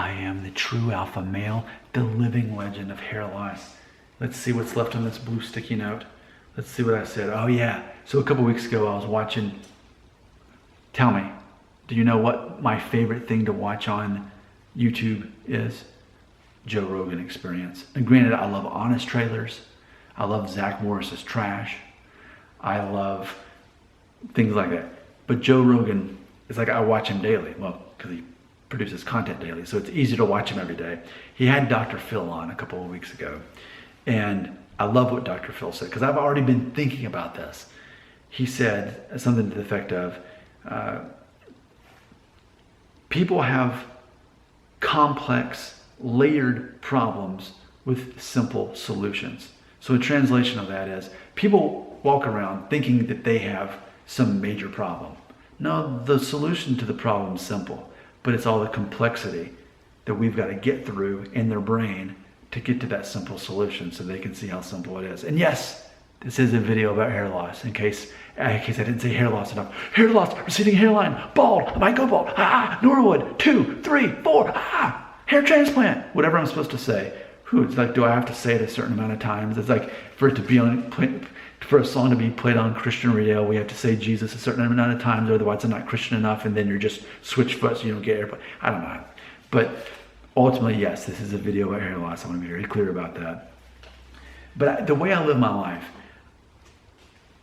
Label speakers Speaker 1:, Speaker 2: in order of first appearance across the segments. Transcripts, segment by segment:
Speaker 1: I am the true alpha male, the living legend of hair loss. Let's see what's left on this blue sticky note. Let's see what I said. Oh yeah, so a couple weeks ago I was watching, tell me, do you know what my favorite thing to watch on YouTube is? Joe Rogan Experience. And granted, I love honest trailers. I love Zach Morris's trash. I love things like that. But Joe Rogan is like, I watch him daily. Well, because he produces content daily, so it's easy to watch him every day. He had Dr. Phil on a couple of weeks ago. And I love what Dr. Phil said, because I've already been thinking about this. He said something to the effect of, people have complex, layered problems with simple solutions. So a translation of that is, people walk around thinking that they have some major problem. No, the solution to the problem is simple, but it's all the complexity that we've got to get through in their brain to get to that simple solution so they can see how simple it is. And yes, this is a video about hair loss, in case I didn't say hair loss enough. Hair loss, receding hairline, bald, I might go bald, Norwood, 2, 3, 4, hair transplant, whatever I'm supposed to say. It's like, do I have to say it a certain amount of times? It's like, for it to be on, for a song to be played on Christian radio, we have to say Jesus a certain amount of times, otherwise it's not Christian enough, and then you're just switch foot so you don't get airplane. I don't know. But ultimately, yes, this is a video about hair loss. I want to be very clear about that. But the way I live my life,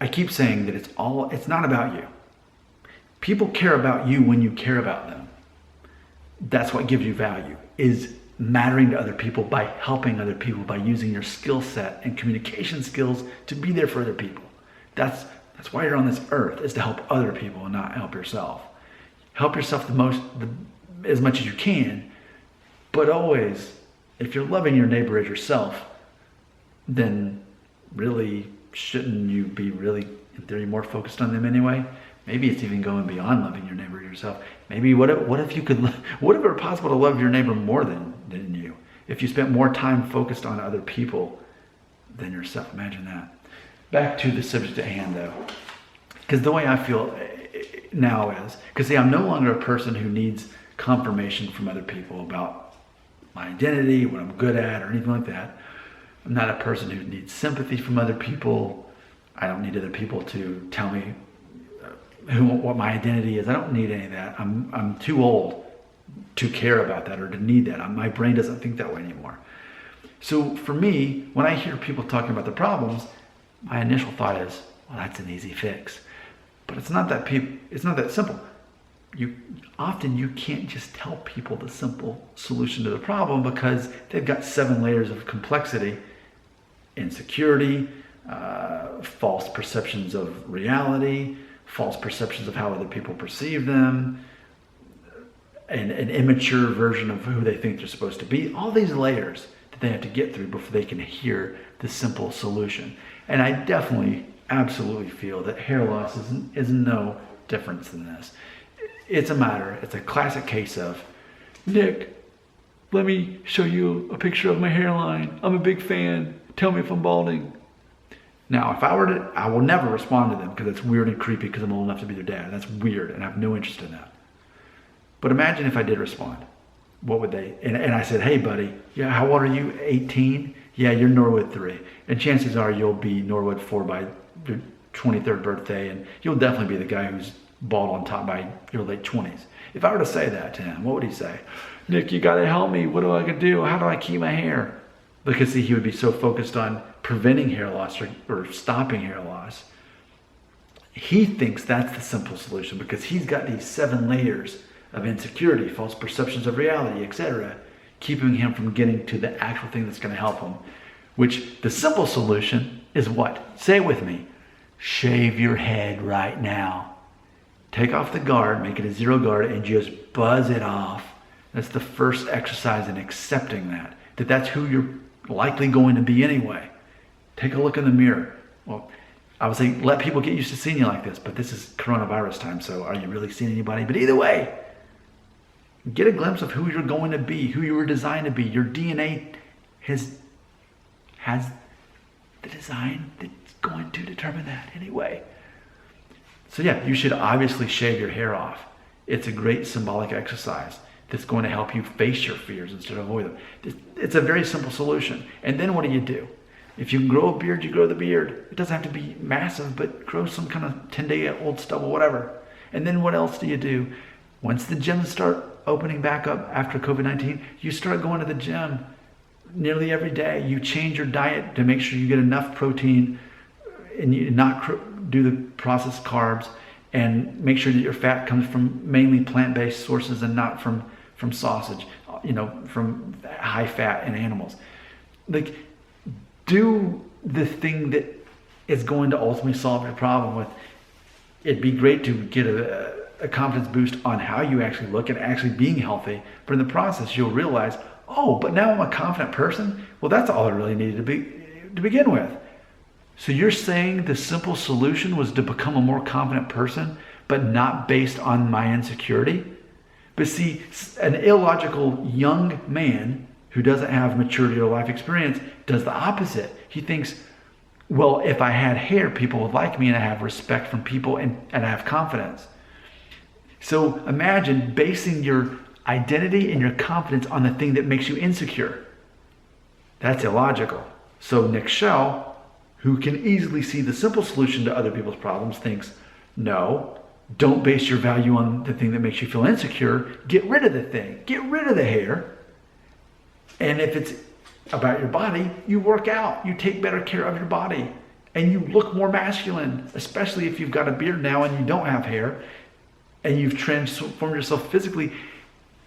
Speaker 1: I keep saying that it's not about you. People care about you when you care about them. That's what gives you value, is mattering to other people, by helping other people, by using your skill set and communication skills to be there for other people. That's why you're on this earth, is to help other people and not help yourself. Help yourself as much as you can, but always, if you're loving your neighbor as yourself, then really shouldn't you be really, in theory, more focused on them anyway? Maybe it's even going beyond loving your neighbor yourself. Maybe what if it were possible to love your neighbor more than you? If you spent more time focused on other people than yourself, imagine that. Back to the subject at hand though. Because the way I feel now is, because see, I'm no longer a person who needs confirmation from other people about my identity, what I'm good at, or anything like that. I'm not a person who needs sympathy from other people. I don't need other people to tell me what my identity is. I don't need any of that. I'm too old to care about that or to need that. My brain doesn't think that way anymore. So for me, when I hear people talking about the problems, my initial thought is, well, that's an easy fix. But it's not that simple. Often you can't just tell people the simple solution to the problem, because they've got 7 layers of complexity: insecurity, false perceptions of reality, false perceptions of how other people perceive them, and an immature version of who they think they're supposed to be. All these layers that they have to get through before they can hear the simple solution. And I definitely, absolutely feel that hair loss is no difference than this. It's a classic case of, Nick, let me show you a picture of my hairline. I'm a big fan. Tell me if I'm balding. Now, if I were to, I will never respond to them, because it's weird and creepy, because I'm old enough to be their dad. That's weird, and I have no interest in that. But imagine if I did respond. What would they, and I said, hey buddy, yeah, how old are you, 18? Yeah, you're Norwood 3. And chances are you'll be Norwood 4 by your 23rd birthday, and you'll definitely be the guy who's bald on top by your late 20s. If I were to say that to him, what would he say? Nick, you gotta help me. What do I do? How do I keep my hair? Because see, he would be so focused on preventing hair loss or stopping hair loss. He thinks that's the simple solution, because he's got these 7 layers of insecurity, false perceptions of reality, etc., keeping him from getting to the actual thing that's going to help him. Which the simple solution is what? Say it with me. Shave your head right now. Take off the guard, make it a 0 guard, and just buzz it off. That's the first exercise in accepting that that's who you're likely going to be anyway. Take a look in the mirror. Well, I would say let people get used to seeing you like this, but this is coronavirus time, so are you really seeing anybody? But either way, get a glimpse of who you're going to be, who you were designed to be. Your DNA has the design that's going to determine that anyway. So yeah, you should obviously shave your hair off. It's a great symbolic exercise. that's going to help you face your fears instead of avoid them. It's a very simple solution. And then what do? If you can grow a beard, you grow the beard. It doesn't have to be massive, but grow some kind of 10-day-old stubble, whatever. And then what else do? Once the gyms start opening back up after COVID-19, you start going to the gym nearly every day. You change your diet to make sure you get enough protein and you not do the processed carbs, and make sure that your fat comes from mainly plant-based sources and not from sausage, from high fat in animals. Like, do the thing that is going to ultimately solve your problem. It'd be great to get a confidence boost on how you actually look and actually being healthy, but in the process you'll realize, oh, but now I'm a confident person. Well, that's all I really needed to begin with. So you're saying the simple solution was to become a more confident person, but not based on my insecurity? But see, an illogical young man who doesn't have maturity or life experience does the opposite. He thinks, well, if I had hair, people would like me and I have respect from people and I have confidence. So imagine basing your identity and your confidence on the thing that makes you insecure. That's illogical. So Nick Shell, who can easily see the simple solution to other people's problems, thinks, no, don't base your value on the thing that makes you feel insecure. Get rid of the thing. Get rid of the hair. And if it's about your body, you work out. You take better care of your body. And you look more masculine, especially if you've got a beard now and you don't have hair and you've transformed yourself physically.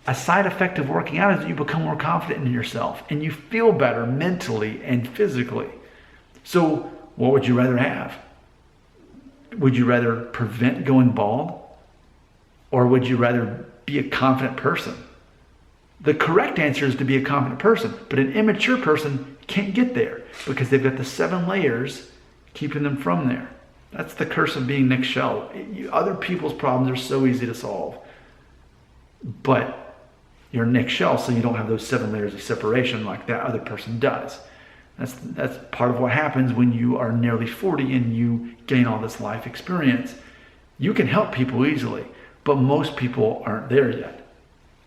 Speaker 1: A side effect of working out is that you become more confident in yourself and you feel better mentally and physically. So what would you rather have? Would you rather prevent going bald? Or would you rather be a confident person? The correct answer is to be a confident person, but an immature person can't get there because they've got the 7 layers keeping them from there. That's the curse of being Nick Shell. Other people's problems are so easy to solve, but you're Nick Shell, so you don't have those 7 layers of separation like that other person does. That's part of what happens when you are nearly 40 and you gain all this life experience. You can help people easily, but most people aren't there yet.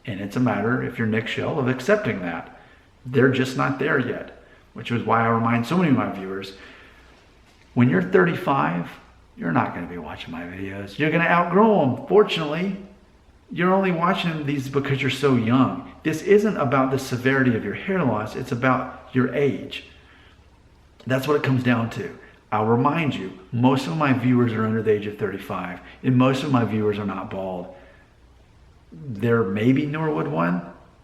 Speaker 1: And it's a matter, if you're Nick Shell, of accepting that. They're just not there yet, which is why I remind so many of my viewers, when you're 35, you're not going to be watching my videos. You're going to outgrow them. Fortunately, you're only watching these because you're so young. This isn't about the severity of your hair loss. It's about your age. That's what it comes down to. I'll remind you, most of my viewers are under the age of 35, and most of my viewers are not bald. They're maybe Norwood 1,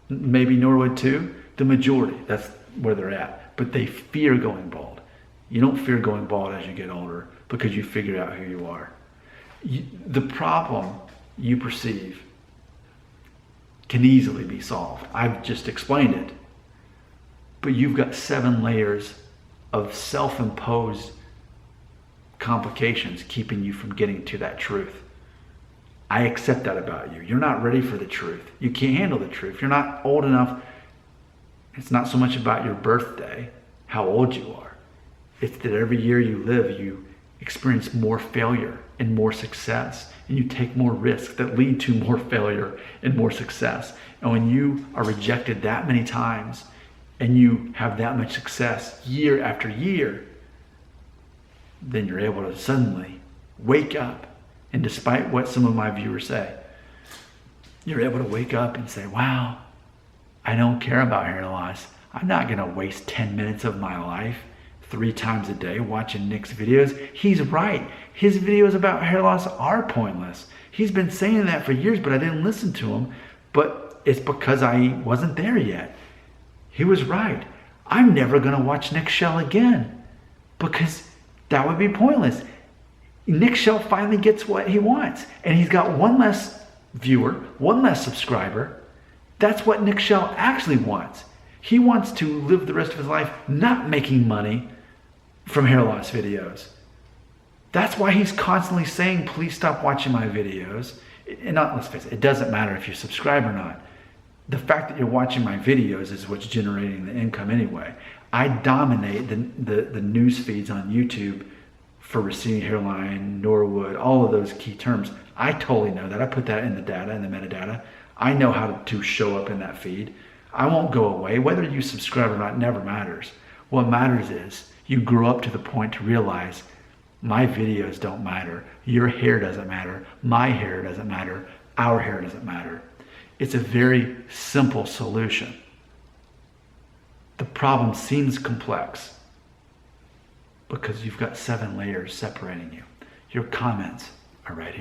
Speaker 1: maybe Norwood 2, the majority, that's where they're at. But they fear going bald. You don't fear going bald as you get older because you figure out who you are. The problem you perceive can easily be solved. I've just explained it. But you've got 7 layers of self-imposed complications keeping you from getting to that truth. I accept that about you. You're not ready for the truth. You can't handle the truth. You're not old enough. It's not so much about your birthday, how old you are. It's that every year you live, you experience more failure and more success, and you take more risks that lead to more failure and more success. And when you are rejected that many times and you have that much success year after year, then you're able to suddenly wake up. And despite what some of my viewers say, you're able to wake up and say, wow, I don't care about hair loss. I'm not going to waste 10 minutes of my life 3 times a day watching Nick's videos. He's right. His videos about hair loss are pointless. He's been saying that for years, but I didn't listen to him. But it's because I wasn't there yet. He was right. I'm never going to watch Nick Shell again because that would be pointless. Nick Shell finally gets what he wants, and he's got 1 less viewer, 1 less subscriber. That's what Nick Shell actually wants. He wants to live the rest of his life not making money from hair loss videos. That's why he's constantly saying, please stop watching my videos. And let's face it, it doesn't matter if you subscribe or not. The fact that you're watching my videos is what's generating the income anyway. I dominate the news feeds on YouTube for receding hairline, Norwood, all of those key terms. I totally know that. I put that in the data, in the metadata. I know how to show up in that feed. I won't go away. Whether you subscribe or not never matters. What matters is you grow up to the point to realize my videos don't matter. Your hair doesn't matter. My hair doesn't matter. Our hair doesn't matter. It's a very simple solution. The problem seems complex because you've got 7 layers separating you. Your comments are right here.